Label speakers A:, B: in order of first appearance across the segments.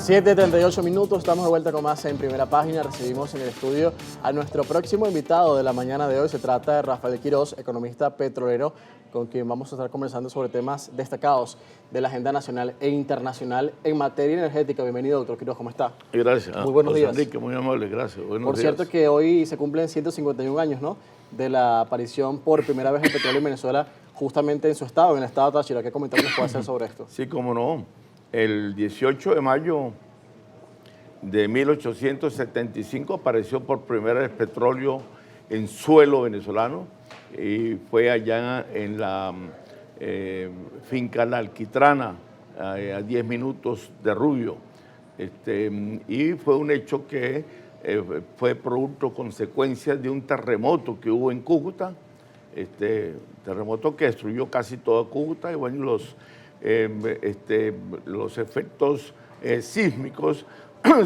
A: 7:38, estamos de vuelta con más en Primera Página. Recibimos en el estudio a nuestro próximo invitado de la mañana de hoy. Se trata de Rafael Quiroz, economista petrolero, con quien vamos a estar conversando sobre temas destacados de la agenda nacional e internacional en materia energética. Bienvenido, doctor Quiroz, ¿cómo está?
B: Gracias.
A: Muy buenos días.
B: Enrique, muy amable, gracias. Buenos
A: Por
B: días.
A: cierto que hoy se cumplen 151 años, ¿no?, de la aparición por primera vez del petróleo en Venezuela, justamente en su estado, en el estado de Táchira. ¿Qué comentarios puede hacer sobre esto?
B: Sí, cómo no. El 18 de mayo de 1875 apareció por primera vez petróleo en suelo venezolano y fue allá en la finca La Alquitrana, a 10 minutos de Rubio. Y fue un hecho que fue producto, consecuencia de un terremoto que hubo en Cúcuta, terremoto que destruyó casi toda Cúcuta, y bueno, los efectos sísmicos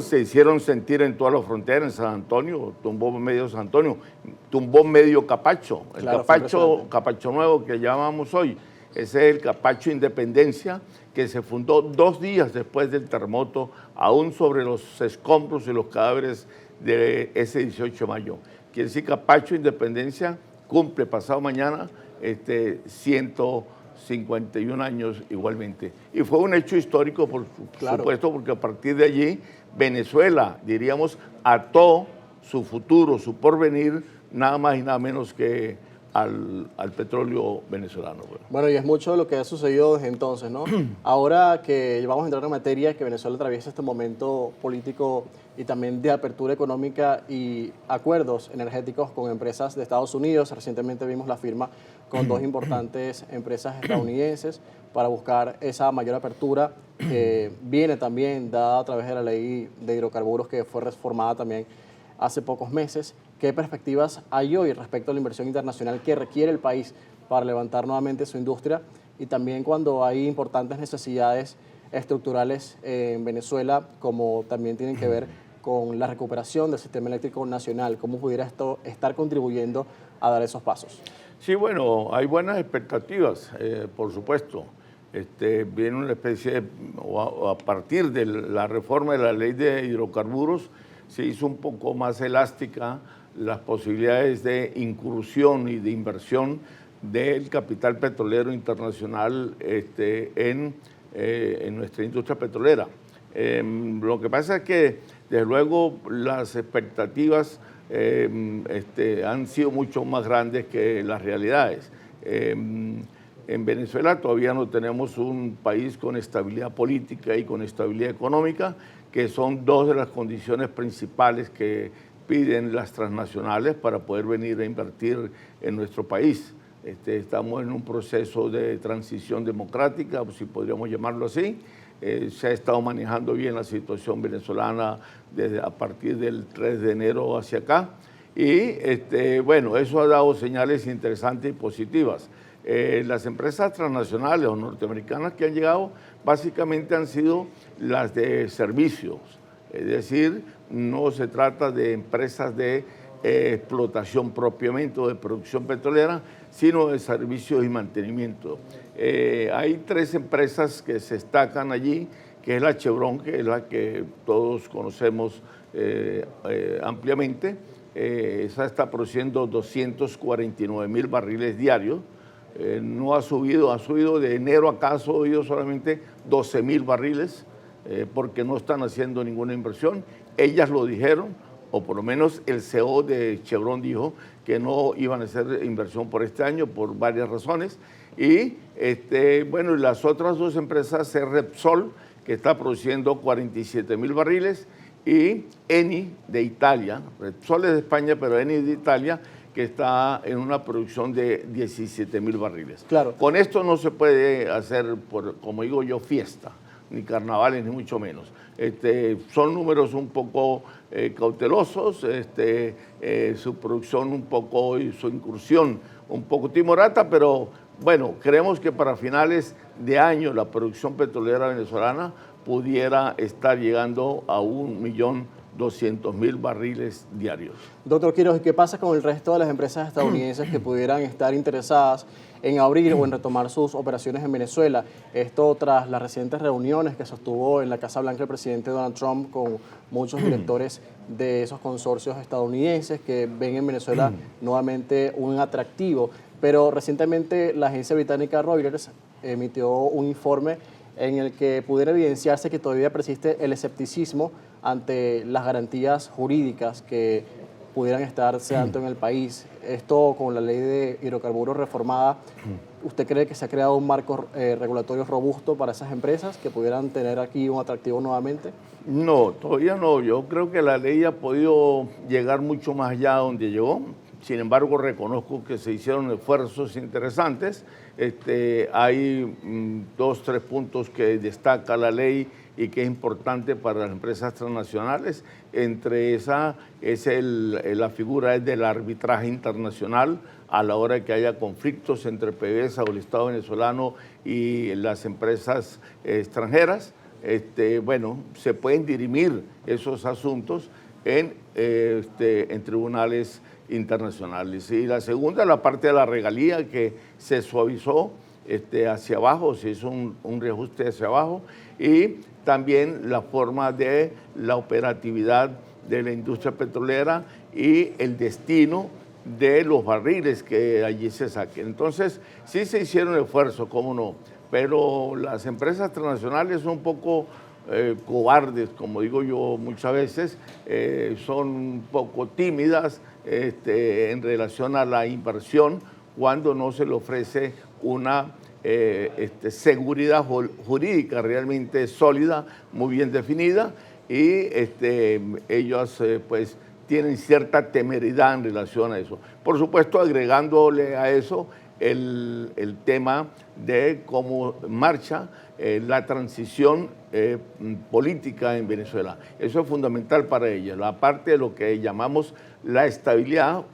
B: se hicieron sentir en toda la frontera. En San Antonio, tumbó medio San Antonio, tumbó medio Capacho, el
A: Claro,
B: Capacho Nuevo que llamamos hoy. Ese es el Capacho Independencia, que se fundó 2 días después del terremoto, aún sobre los escombros y los cadáveres de ese 18 de mayo. Quiere decir, Capacho Independencia cumple pasado mañana 151 años igualmente. Y fue un hecho histórico, por supuesto, porque a partir de allí Venezuela, diríamos, ató su futuro, su porvenir, nada más y nada menos que al petróleo venezolano.
A: Bueno, y es mucho lo que ha sucedido desde entonces, ¿no? Ahora que vamos a entrar en materia, que Venezuela atraviesa este momento político y también de apertura económica y acuerdos energéticos con empresas de Estados Unidos. Recientemente vimos la firma con 2 importantes empresas estadounidenses para buscar esa mayor apertura que viene también dada a través de la ley de hidrocarburos que fue reformada también hace pocos meses. ¿Qué perspectivas hay hoy respecto a la inversión internacional que requiere el país para levantar nuevamente su industria? Y también cuando hay importantes necesidades estructurales en Venezuela, como también tienen que ver con la recuperación del sistema eléctrico nacional, ¿cómo pudiera esto estar contribuyendo a dar esos pasos?
B: Sí, bueno, hay buenas expectativas, por supuesto. Viene una especie a partir de la reforma de la ley de hidrocarburos, se hizo un poco más elástica las posibilidades de incursión y de inversión del capital petrolero internacional en nuestra industria petrolera. Lo que pasa es que, desde luego, las expectativas han sido mucho más grandes que las realidades. En Venezuela todavía no tenemos un país con estabilidad política y con estabilidad económica, que son 2 de las condiciones principales que piden las transnacionales para poder venir a invertir en nuestro país. Estamos en un proceso de transición democrática, si podríamos llamarlo así. Se ha estado manejando bien la situación venezolana a partir del 3 de enero hacia acá. Y bueno, eso ha dado señales interesantes y positivas. Las empresas transnacionales o norteamericanas que han llegado básicamente han sido las de servicios. Es decir, no se trata de empresas de explotación propiamente o de producción petrolera, sino de servicios y mantenimiento. Hay 3 empresas que se destacan allí, que es la Chevron, que es la que todos conocemos ampliamente. Esa está produciendo 249,000 barriles diarios. No ha subido, de enero acá ha subido solamente 12,000 barriles, porque no están haciendo ninguna inversión. Ellas lo dijeron, o por lo menos el CEO de Chevron dijo que no iban a hacer inversión por este año por varias razones. Y bueno, las otras 2 empresas es Repsol, que está produciendo 47,000 barriles, y Eni de Italia. Repsol es de España, pero Eni de Italia, que está en una producción de 17,000 barriles.
A: Claro.
B: Con esto no se puede hacer, como digo yo, fiesta, ni carnavales, ni mucho menos. Son números un poco cautelosos, su producción un poco y su incursión un poco timorata, pero bueno, creemos que para finales de año la producción petrolera venezolana pudiera estar llegando a 1,000,000 200.000 barriles diarios.
A: Doctor Quiroz, ¿y qué pasa con el resto de las empresas estadounidenses que pudieran estar interesadas en abrir o en retomar sus operaciones en Venezuela? Esto tras las recientes reuniones que sostuvo en la Casa Blanca el presidente Donald Trump con muchos directores de esos consorcios estadounidenses que ven en Venezuela nuevamente un atractivo. Pero recientemente la agencia británica Reuters emitió un informe en el que pudiera evidenciarse que todavía persiste el escepticismo ante las garantías jurídicas que pudieran estarse dando en el país. Esto con la ley de hidrocarburos reformada, ¿usted cree que se ha creado un marco regulatorio robusto para esas empresas que pudieran tener aquí un atractivo nuevamente?
B: No, todavía no. Yo creo que la ley ha podido llegar mucho más allá de donde llegó. Sin embargo, reconozco que se hicieron esfuerzos interesantes. Hay 2, 3 puntos que destaca la ley y que es importante para las empresas transnacionales. Entre esa es la figura del arbitraje internacional a la hora de que haya conflictos entre PDVSA o el Estado venezolano y las empresas extranjeras. Bueno, se pueden dirimir esos asuntos en tribunales internacionales. Y la segunda, la parte de la regalía que se suavizó hacia abajo, se hizo un reajuste hacia abajo, y también la forma de la operatividad de la industria petrolera y el destino de los barriles que allí se saquen. Entonces, sí se hicieron esfuerzos, cómo no, pero las empresas transnacionales son un poco cobardes, como digo yo muchas veces, son un poco tímidas en relación a la inversión cuando no se le ofrece una seguridad jurídica realmente sólida, muy bien definida, y ellos pues tienen cierta temeridad en relación a eso. Por supuesto, agregándole a eso el tema de cómo marcha la transición política en Venezuela. Eso es fundamental para ella, la parte de lo que llamamos la estabilidad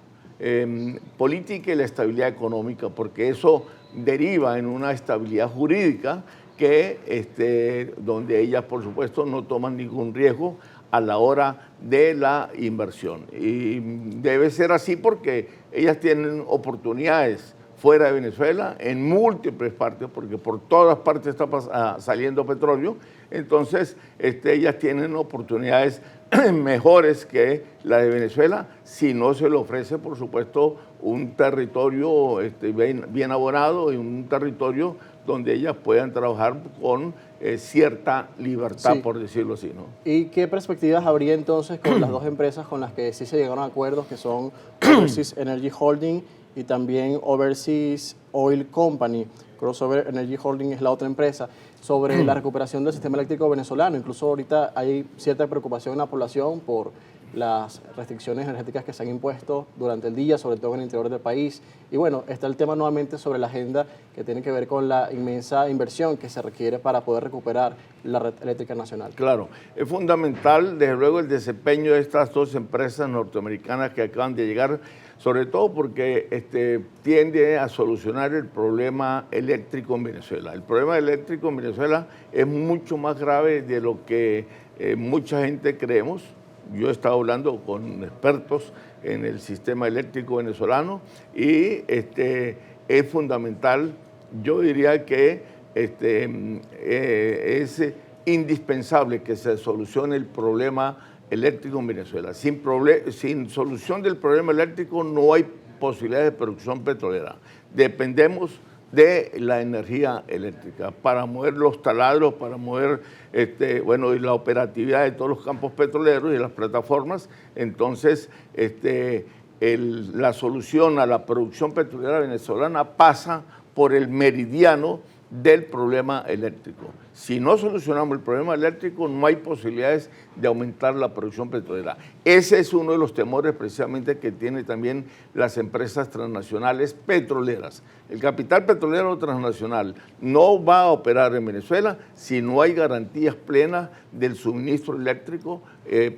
B: política y la estabilidad económica, porque eso deriva en una estabilidad jurídica que, donde ellas, por supuesto, no toman ningún riesgo a la hora de la inversión. Y debe ser así porque ellas tienen oportunidades fuera de Venezuela, en múltiples partes, porque por todas partes está saliendo petróleo. Entonces, ellas tienen oportunidades mejores que la de Venezuela, si no se le ofrece, por supuesto, un territorio bien abonado y un territorio donde ellas puedan trabajar con cierta libertad, sí, por decirlo así, ¿no?
A: ¿Y qué perspectivas habría entonces con las dos empresas con las que sí se llegaron a acuerdos, que son Overseas Energy Holding y también Overseas Oil Company? Crossover Energy Holding es la otra empresa, sobre la recuperación del sistema eléctrico venezolano. Incluso ahorita hay cierta preocupación en la población por las restricciones energéticas que se han impuesto durante el día, sobre todo en el interior del país. Y bueno, está el tema nuevamente sobre la agenda que tiene que ver con la inmensa inversión que se requiere para poder recuperar la red eléctrica nacional.
B: Claro, es fundamental, desde luego, el desempeño de estas dos empresas norteamericanas que acaban de llegar, sobre todo porque tiende a solucionar el problema eléctrico en Venezuela. El problema eléctrico en Venezuela es mucho más grave de lo que mucha gente creemos. Yo he estado hablando con expertos en el sistema eléctrico venezolano y es fundamental, yo diría que es indispensable que se solucione el problema eléctrico en Venezuela. Sin solución del problema eléctrico no hay posibilidades de producción petrolera. Dependemos de la energía eléctrica para mover los taladros, para mover y la operatividad de todos los campos petroleros y las plataformas. Entonces, la solución a la producción petrolera venezolana pasa por el meridiano del problema eléctrico. Si no solucionamos el problema eléctrico, no hay posibilidades de aumentar la producción petrolera. Ese es uno de los temores precisamente que tienen también las empresas transnacionales petroleras. El capital petrolero transnacional no va a operar en Venezuela si no hay garantías plenas del suministro eléctrico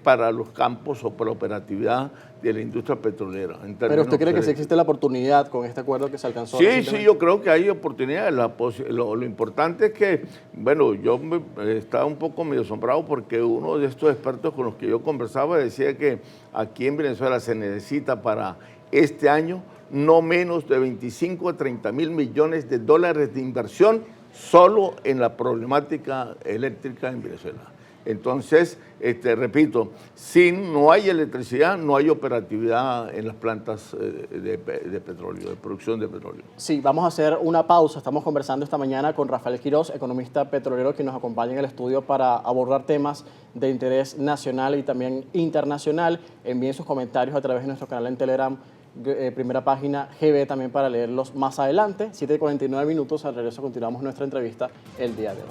B: para los campos o para la operatividad de la industria petrolera.
A: ¿Pero usted cree que sí existe la oportunidad con este acuerdo que se alcanzó?
B: Sí, yo creo que hay oportunidades. Lo importante es que, bueno, hecho, estaba un poco medio asombrado porque uno de estos expertos con los que yo conversaba decía que aquí en Venezuela se necesita para este año no menos de 25 a 30 mil millones de dólares de inversión solo en la problemática eléctrica en Venezuela. Entonces, repito, si no hay electricidad, no hay operatividad en las plantas de petróleo, de producción de petróleo.
A: Sí, vamos a hacer una pausa. Estamos conversando esta mañana con Rafael Quiroz, economista petrolero, que nos acompaña en el estudio para abordar temas de interés nacional y también internacional. Envíen sus comentarios a través de nuestro canal en Telegram, primera página GB, también para leerlos más adelante. 7:49 minutos, al regreso continuamos nuestra entrevista el día de hoy.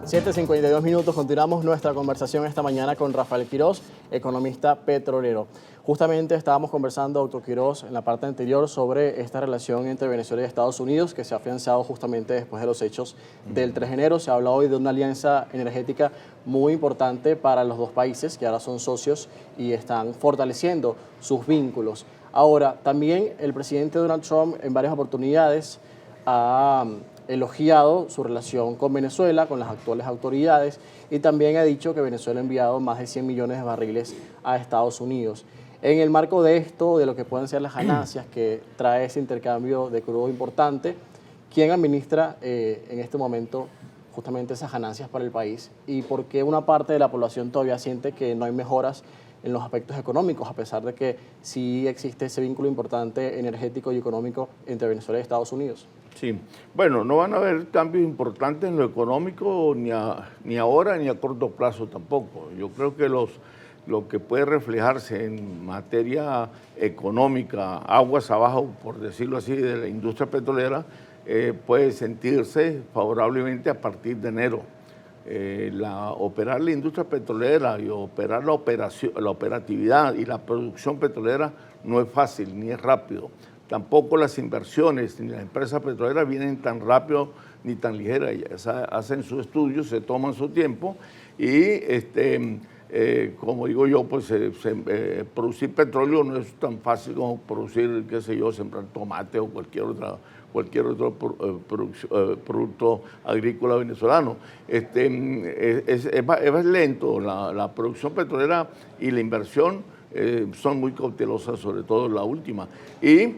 A: 7:52 minutos, continuamos nuestra conversación esta mañana con Rafael Quiroz, economista petrolero. Justamente estábamos conversando, doctor Quiroz, en la parte anterior sobre esta relación entre Venezuela y Estados Unidos, que se ha afianzado justamente después de los hechos del 3 de enero. Se habla hoy de una alianza energética muy importante para los dos países, que ahora son socios y están fortaleciendo sus vínculos. Ahora, también el presidente Donald Trump en varias oportunidades ha elogiado su relación con Venezuela, con las actuales autoridades, y también ha dicho que Venezuela ha enviado más de 100 millones de barriles a Estados Unidos. En el marco de esto, de lo que pueden ser las ganancias que trae ese intercambio de crudo importante, ¿quién administra en este momento justamente esas ganancias para el país? ¿Y por qué una parte de la población todavía siente que no hay mejoras en los aspectos económicos, a pesar de que sí existe ese vínculo importante energético y económico entre Venezuela y Estados Unidos?
B: Sí, bueno, no van a haber cambios importantes en lo económico ni ahora ni a corto plazo tampoco. Yo creo que lo que puede reflejarse en materia económica, aguas abajo, por decirlo así, de la industria petrolera, puede sentirse favorablemente a partir de enero. Operar la industria petrolera y operar la operatividad y la producción petrolera no es fácil ni es rápido. Tampoco las inversiones ni las empresas petroleras vienen tan rápido ni tan ligeras. Ellas hacen sus estudios, se toman su tiempo y, como digo yo, pues producir petróleo no es tan fácil como producir, qué sé yo, sembrar tomate o cualquier otro producto agrícola venezolano. Es más lento. La producción petrolera y la inversión son muy cautelosas, sobre todo la última. Y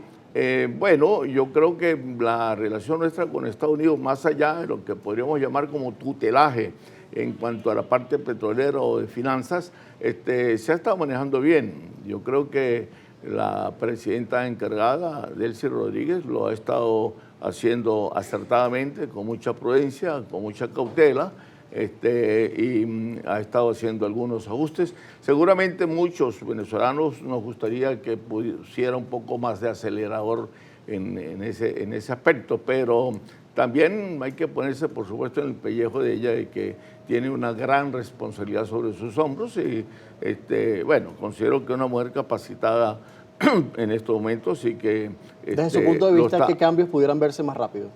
B: bueno, yo creo que la relación nuestra con Estados Unidos, más allá de lo que podríamos llamar como tutelaje en cuanto a la parte petrolera o de finanzas, se ha estado manejando bien. Yo creo que la presidenta encargada, Delcy Rodríguez, lo ha estado haciendo acertadamente, con mucha prudencia, con mucha cautela, y ha estado haciendo algunos ajustes. Seguramente muchos venezolanos nos gustaría que pusiera un poco más de acelerador en ese aspecto, pero también hay que ponerse, por supuesto, en el pellejo de ella, de que tiene una gran responsabilidad sobre sus hombros y, bueno, considero que una mujer capacitada en estos momentos y que...
A: Desde su punto de vista, ¿qué cambios pudieran verse más rápido?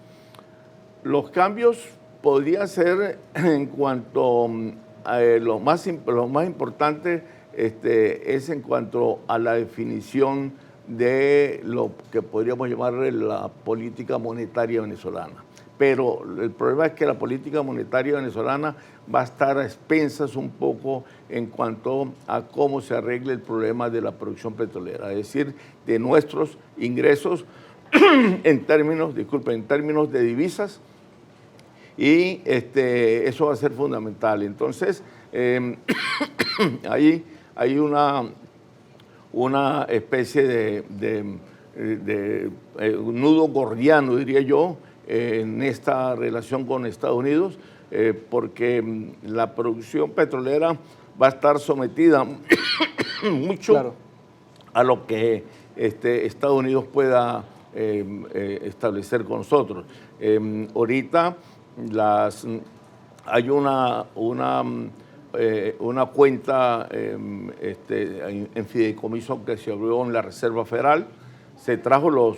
B: Los cambios podría ser en cuanto a lo más importante es en cuanto a la definición de lo que podríamos llamar la política monetaria venezolana. Pero el problema es que la política monetaria venezolana va a estar a expensas un poco en cuanto a cómo se arregle el problema de la producción petrolera, es decir, de nuestros ingresos en términos de divisas, y eso va a ser fundamental. Entonces, hay una especie de un nudo gordiano, diría yo, en esta relación con Estados Unidos, porque la producción petrolera va a estar sometida mucho a lo que Estados Unidos pueda establecer con nosotros. Ahorita hay una cuenta en fideicomiso que se abrió en la Reserva Federal. Se trajo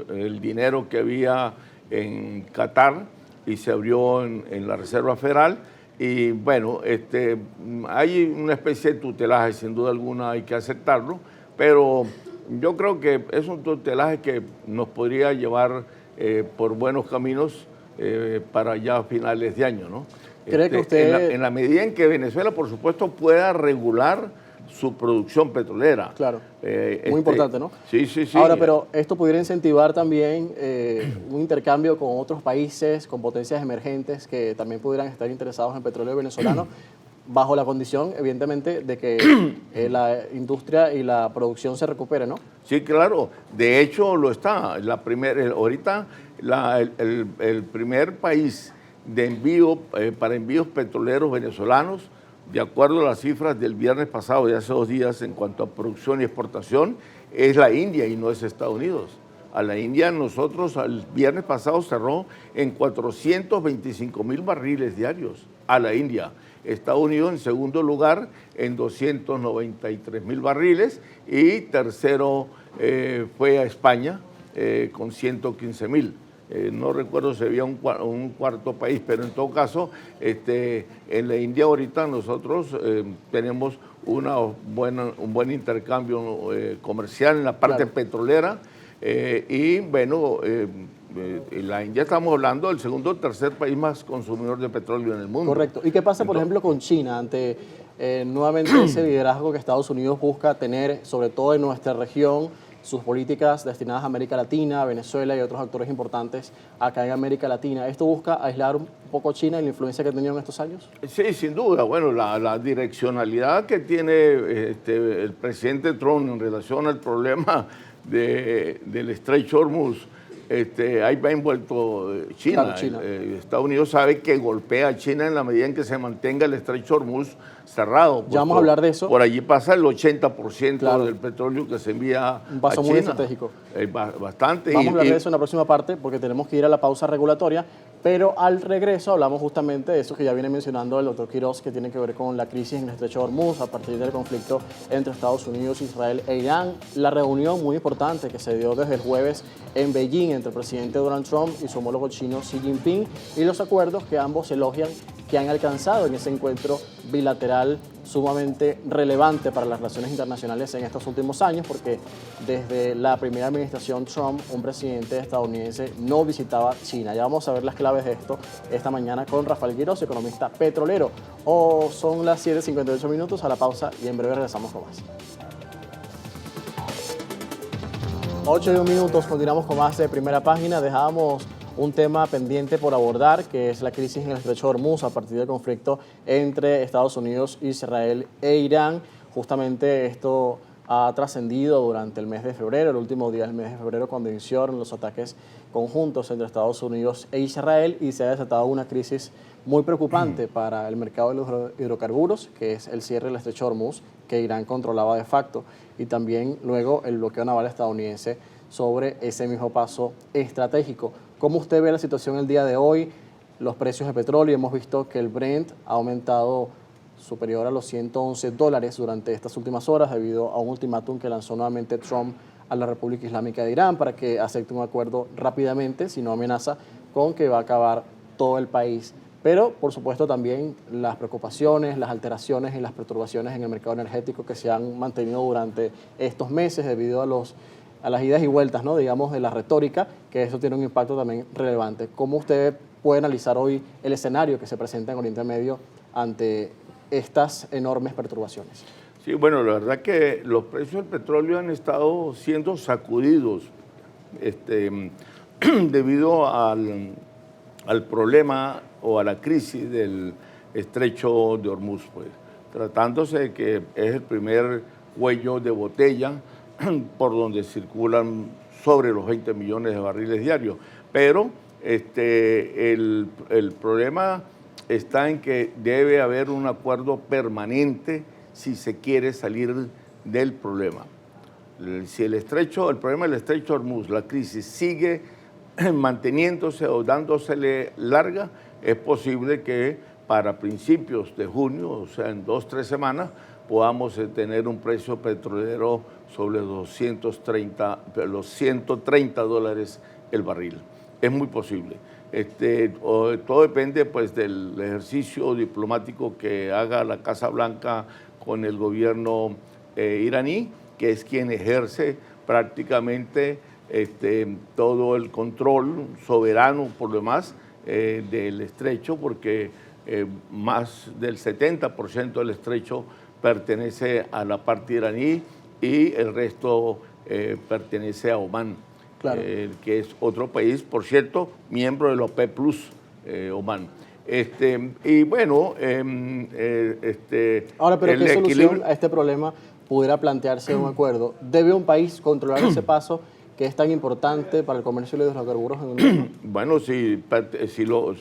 B: el dinero que había en Qatar y se abrió en la Reserva Federal. Y bueno, hay una especie de tutelaje, sin duda alguna hay que aceptarlo, pero yo creo que es un tutelaje que nos podría llevar por buenos caminos para ya finales de año, ¿no?
A: ¿Cree que usted...?
B: En la medida en que Venezuela, por supuesto, pueda regular su producción petrolera.
A: Claro, muy importante, ¿no?
B: Sí, sí, sí.
A: Ahora, pero esto pudiera incentivar también un intercambio con otros países, con potencias emergentes que también pudieran estar interesados en petróleo venezolano, bajo la condición, evidentemente, de que la industria y la producción se recupere, ¿no?
B: Sí, claro. De hecho, lo está. Ahorita el primer país de envío para envíos petroleros venezolanos, de acuerdo a las cifras del viernes pasado, de hace 2 días, en cuanto a producción y exportación, es la India y no es Estados Unidos. A la India nosotros el viernes pasado cerró en 425,000 barriles diarios a la India. Estados Unidos en segundo lugar en 293,000 barriles y tercero fue a España con 115,000. No recuerdo si había un cuarto país, pero en todo caso, en la India ahorita nosotros tenemos un buen intercambio comercial en la parte petrolera y bueno, la India estamos hablando del segundo o tercer país más consumidor de petróleo en el mundo.
A: Correcto. ¿Y qué pasa, por ejemplo, con China ante nuevamente ese liderazgo que Estados Unidos busca tener, sobre todo en nuestra región, sus políticas destinadas a América Latina, Venezuela y otros actores importantes acá en América Latina? ¿Esto busca aislar un poco a China y la influencia que ha tenido en estos años?
B: Sí, sin duda. Bueno, la direccionalidad que tiene el presidente Trump en relación al problema del estrecho Hormuz, ahí va envuelto China.
A: Claro, China.
B: Estados Unidos sabe que golpea a China en la medida en que se mantenga el estrecho Hormuz cerrado.
A: Ya vamos a hablar de eso.
B: Por allí pasa el 80%
A: Claro.
B: del petróleo que se envía
A: un paso
B: a China.
A: muy estratégico.
B: Bastante.
A: Vamos a hablar de eso en la próxima parte porque tenemos que ir a la pausa regulatoria, pero al regreso hablamos justamente de eso que ya viene mencionando el doctor Quiroz, que tiene que ver con la crisis en el estrecho de Hormuz a partir del conflicto entre Estados Unidos, Israel e Irán. La reunión muy importante que se dio desde el jueves en Beijing entre el presidente Donald Trump y su homólogo chino Xi Jinping y los acuerdos que ambos elogian que han alcanzado en ese encuentro bilateral sumamente relevante para las relaciones internacionales en estos últimos años, porque desde la primera administración Trump, un presidente estadounidense no visitaba China. Ya vamos a ver las claves de esto esta mañana con Rafael Quiroz, economista petrolero. Son las 7:58 minutos, a la pausa y en breve regresamos con más. 8:01 minutos, continuamos con más de Primera Página. Dejábamos un tema pendiente por abordar, que es la crisis en el estrecho de Hormuz a partir del conflicto entre Estados Unidos, Israel e Irán. Justamente esto ha trascendido durante el mes de febrero, el último día del mes de febrero, cuando iniciaron los ataques conjuntos entre Estados Unidos e Israel y se ha desatado una crisis muy preocupante para el mercado de los hidrocarburos, que es el cierre del estrecho de Hormuz, que Irán controlaba de facto, y también luego el bloqueo naval estadounidense sobre ese mismo paso estratégico. ¿Cómo usted ve la situación el día de hoy? Los precios de petróleo, hemos visto que el Brent ha aumentado superior a los $111 durante estas últimas horas debido a un ultimátum que lanzó nuevamente Trump a la República Islámica de Irán para que acepte un acuerdo rápidamente, si no amenaza con que va a acabar todo el país. Pero, por supuesto, también las preocupaciones, las alteraciones y las perturbaciones en el mercado energético que se han mantenido durante estos meses debido a las idas y vueltas, ¿no? Digamos, de la retórica, que eso tiene un impacto también relevante. ¿Cómo usted puede analizar hoy el escenario que se presenta en Oriente Medio ante estas enormes perturbaciones?
B: Sí, bueno, la verdad que los precios del petróleo han estado siendo sacudidos debido al problema o a la crisis del estrecho de Hormuz, pues, tratándose de que es el primer cuello de botella por donde circulan sobre los 20 millones de barriles diarios. Pero el problema está en que debe haber un acuerdo permanente si se quiere salir del problema. Si el problema del estrecho de Hormuz, la crisis sigue manteniéndose o dándosele larga, es posible que para principios de junio, o sea, en 2 o 3 semanas, podamos tener un precio petrolero sobre los $130 el barril. Es muy posible. Todo depende pues del ejercicio diplomático que haga la Casa Blanca con el gobierno iraní, que es quien ejerce prácticamente todo el control soberano por lo demás del estrecho, porque más del 70% del estrecho pertenece a la parte iraní y el resto pertenece a Omán,
A: Claro.
B: que es otro país, por cierto, miembro de la OPEP Plus, Omán. Y bueno,
A: Ahora, pero
B: el
A: ¿qué solución
B: equilibrio...
A: a este problema pudiera plantearse un acuerdo? ¿Debe un país controlar ese paso que es tan importante para el comercio de los hidrocarburos en Europa?
B: Bueno, si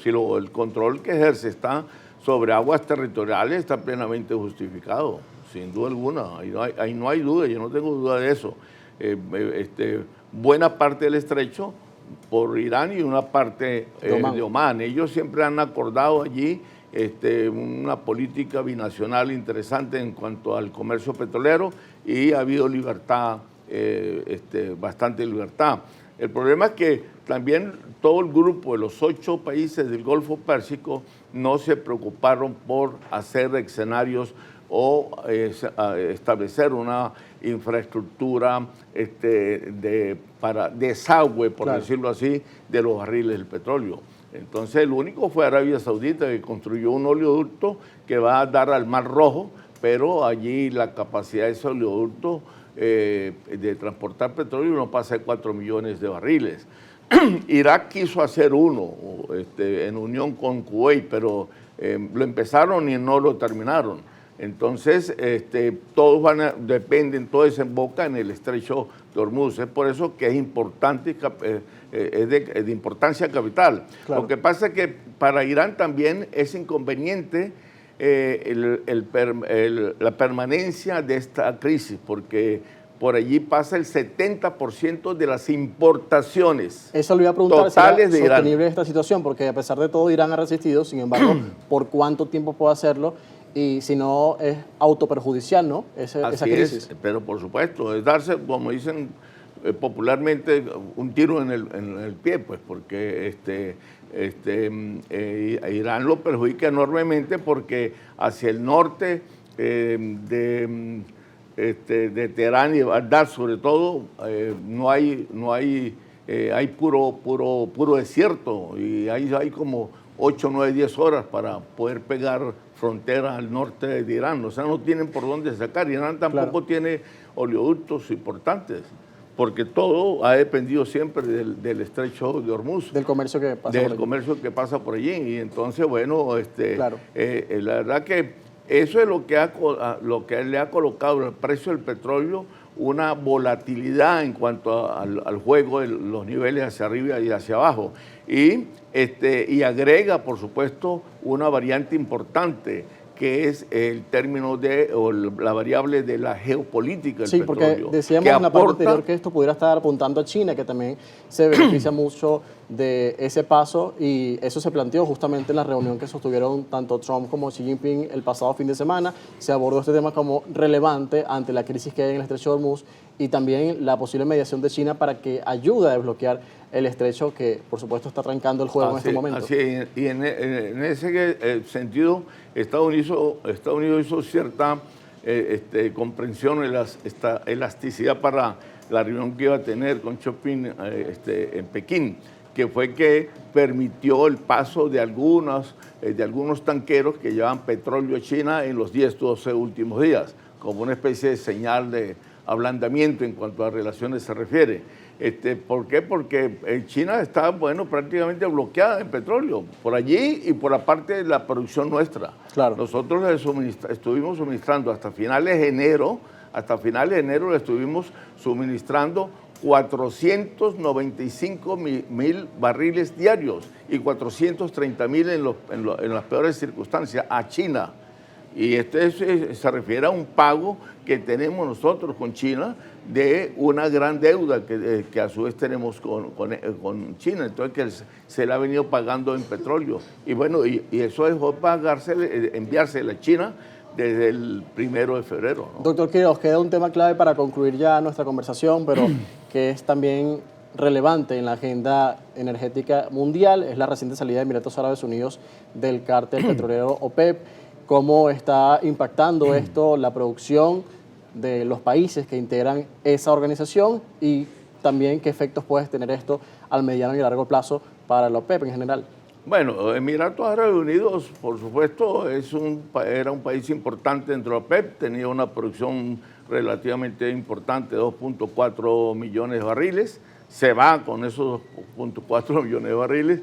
B: el control que ejerce está sobre aguas territoriales, está plenamente justificado, sin duda alguna. Ahí no hay duda, yo no tengo duda de eso. Buena parte del estrecho por Irán y una parte de Omán. Ellos siempre han acordado allí una política binacional interesante en cuanto al comercio petrolero y ha habido libertad, bastante libertad. El problema es que también todo el grupo de los 8 países del Golfo Pérsico no se preocuparon por hacer escenarios o establecer una infraestructura para desagüe, por decirlo así, de los barriles del petróleo. Entonces, el único fue Arabia Saudita, que construyó un oleoducto que va a dar al Mar Rojo, pero allí la capacidad de ese oleoducto de transportar petróleo no pasa de 4 millones de barriles. Irak quiso hacer uno en unión con Kuwait, pero lo empezaron y no lo terminaron. Entonces, todos dependen, todo desemboca en el estrecho de Hormuz. Es por eso que es importante, es de importancia capital.
A: Claro.
B: Lo que pasa es que para Irán también es inconveniente la permanencia de esta crisis, porque por allí pasa el 70% de las importaciones.
A: Eso le iba a preguntar,
B: totales
A: si
B: de
A: era sostenible
B: Irán.
A: esta situación, porque a pesar de todo Irán ha resistido, sin embargo, ¿por cuánto tiempo puede hacerlo? Y si no, es autoperjudicial, ¿no? Esa crisis.
B: Pero por supuesto, es darse, como dicen popularmente, un tiro en el pie, pues, porque Irán lo perjudica enormemente porque hacia el norte de Teherán y Bagdad, sobre todo, hay puro desierto y hay como 8, 9, 10 horas para poder pegar frontera al norte de Irán. O sea, no tienen por dónde sacar. Irán tampoco tiene oleoductos importantes, porque todo ha dependido siempre del estrecho de Hormuz.
A: Del comercio que pasa por allí.
B: Del comercio que pasa por allí. Y entonces, bueno,
A: Claro.
B: La verdad que eso es lo que le ha colocado al precio del petróleo una volatilidad en cuanto al juego de los niveles hacia arriba y hacia abajo. Y agrega, por supuesto, una variante importante, que es el término o la variable de la geopolítica del petróleo.
A: Sí, porque decíamos en la parte anterior que esto pudiera estar apuntando a China, que también se beneficia mucho de ese paso, y eso se planteó justamente en la reunión que sostuvieron tanto Trump como Xi Jinping el pasado fin de semana. Se abordó este tema como relevante ante la crisis que hay en el estrecho de Hormuz y también la posible mediación de China para que ayude a desbloquear el estrecho que, por supuesto, está trancando el juego en este momento.
B: Así es, y en ese sentido, Estados Unidos hizo cierta comprensión, esta elasticidad para la reunión que iba a tener con Xi Jinping en Pekín, que fue que permitió el paso de algunos tanqueros que llevan petróleo a China en los 10, 12 últimos días, como una especie de señal de ablandamiento en cuanto a relaciones se refiere. ¿Por qué? Porque China está, prácticamente bloqueada en petróleo, por allí y por la parte de la producción nuestra.
A: Claro.
B: Nosotros estuvimos suministrando hasta finales de enero le estuvimos suministrando 495,000 barriles diarios y 430,000 en las peores circunstancias a China. Y se refiere a un pago que tenemos nosotros con China de una gran deuda que a su vez tenemos con China, entonces que se le ha venido pagando en petróleo. Y bueno, y eso dejó enviársela a China desde el 1 de febrero, ¿no?
A: Doctor Quiroz, queda un tema clave para concluir ya nuestra conversación, pero que es también relevante en la agenda energética mundial, es la reciente salida de Emiratos Árabes Unidos del cártel petrolero OPEP. ¿Cómo está impactando esto la producción de los países que integran esa organización y también qué efectos puede tener esto al mediano y largo plazo para la OPEP en general?
B: Bueno, Emiratos Árabes Unidos, por supuesto, era un país importante dentro de la OPEP, tenía una producción relativamente importante, 2.4 millones de barriles, se va con esos 2.4 millones de barriles,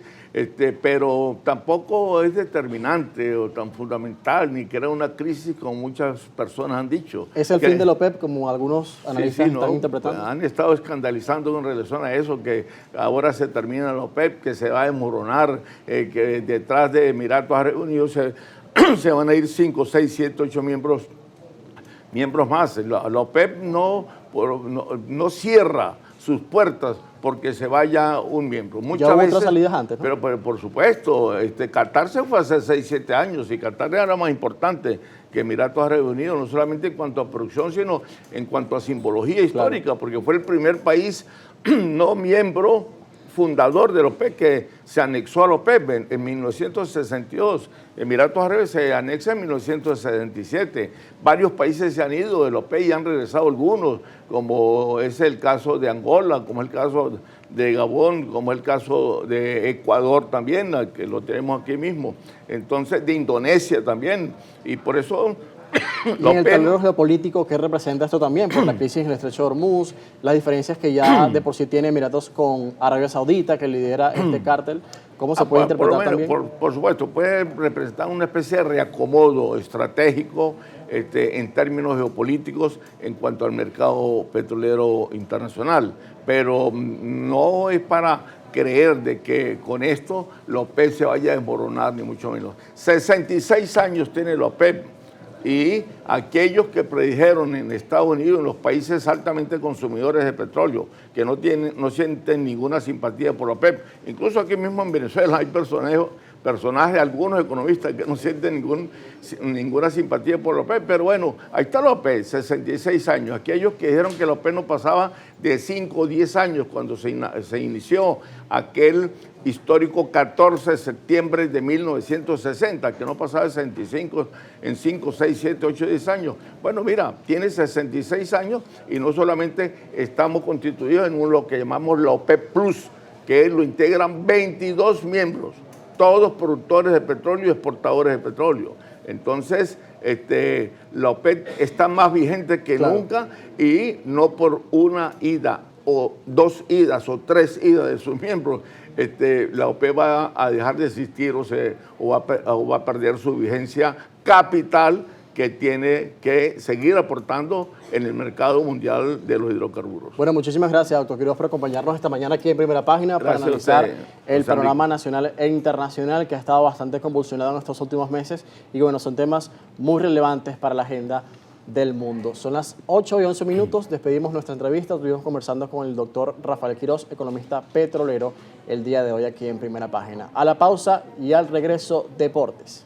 B: pero tampoco es determinante o tan fundamental, ni crea una crisis como muchas personas han dicho.
A: ¿Es el fin de la OPEP, como algunos analistas
B: no,
A: están interpretando?
B: Han estado escandalizando en relación a eso, que ahora se termina la OPEP, que se va a desmoronar, que detrás de Emiratos Árabes Unidos se van a ir 5, 6, 7, 8 miembros más. La OPEP no cierra sus puertas porque se vaya un miembro.
A: Muchas veces, otras salidas antes, ¿no?
B: Pero por supuesto, Qatar se fue hace 6, 7 años y Qatar era más importante que Emiratos Árabes Unidos, no solamente en cuanto a producción, sino en cuanto a simbología histórica, claro, porque fue el primer país no miembro fundador de la OPEP que se anexó a la OPEP en 1962. Emiratos Árabes se anexa en 1977. Varios países se han ido de la OPEP y han regresado algunos, como es el caso de Angola, como es el caso de Gabón, como es el caso de Ecuador también, que lo tenemos aquí mismo. Entonces, de Indonesia también. Y por eso...
A: Y en el tablero geopolítico, ¿qué representa esto también? Por la crisis en el Estrecho de Hormuz, las diferencias que ya de por sí tiene Emiratos con Arabia Saudita, que lidera este cártel, ¿cómo se puede interpretar también?
B: Por supuesto, puede representar una especie de reacomodo estratégico en términos geopolíticos en cuanto al mercado petrolero internacional, pero no es para creer de que con esto la OPEP se vaya a desmoronar, ni mucho menos. 66 años tiene la OPEP. Y aquellos que predijeron en Estados Unidos, en los países altamente consumidores de petróleo, que no sienten ninguna simpatía por la OPEP, incluso aquí mismo en Venezuela hay personajes, algunos economistas que no sienten ninguna simpatía por la OPEP, pero bueno, ahí está la OPEP, 66 años. Aquellos que dijeron que la OPEP no pasaba de 5 o 10 años cuando se inició aquel histórico 14 de septiembre de 1960, que no pasaba de 65 en 5, 6, 7, 8, 10 años. Bueno, mira, tiene 66 años y no solamente estamos constituidos en lo que llamamos la OPEP Plus, que lo integran 22 miembros, todos productores de petróleo y exportadores de petróleo. Entonces, la OPEP está más vigente que nunca y no por una ida o 2 idas o 3 idas de sus miembros, la OPEP va a dejar de existir o va a perder su vigencia capital que tiene que seguir aportando en el mercado mundial de los hidrocarburos.
A: Bueno, muchísimas gracias, doctor Quiroz, por acompañarnos esta mañana aquí en Primera Página para analizar el panorama nacional e internacional que ha estado bastante convulsionado en estos últimos meses y bueno, son temas muy relevantes para la agenda del mundo. Son las 8:11, despedimos nuestra entrevista, estuvimos conversando con el doctor Rafael Quiroz, economista petrolero, el día de hoy aquí en Primera Página. A la pausa y al regreso, deportes.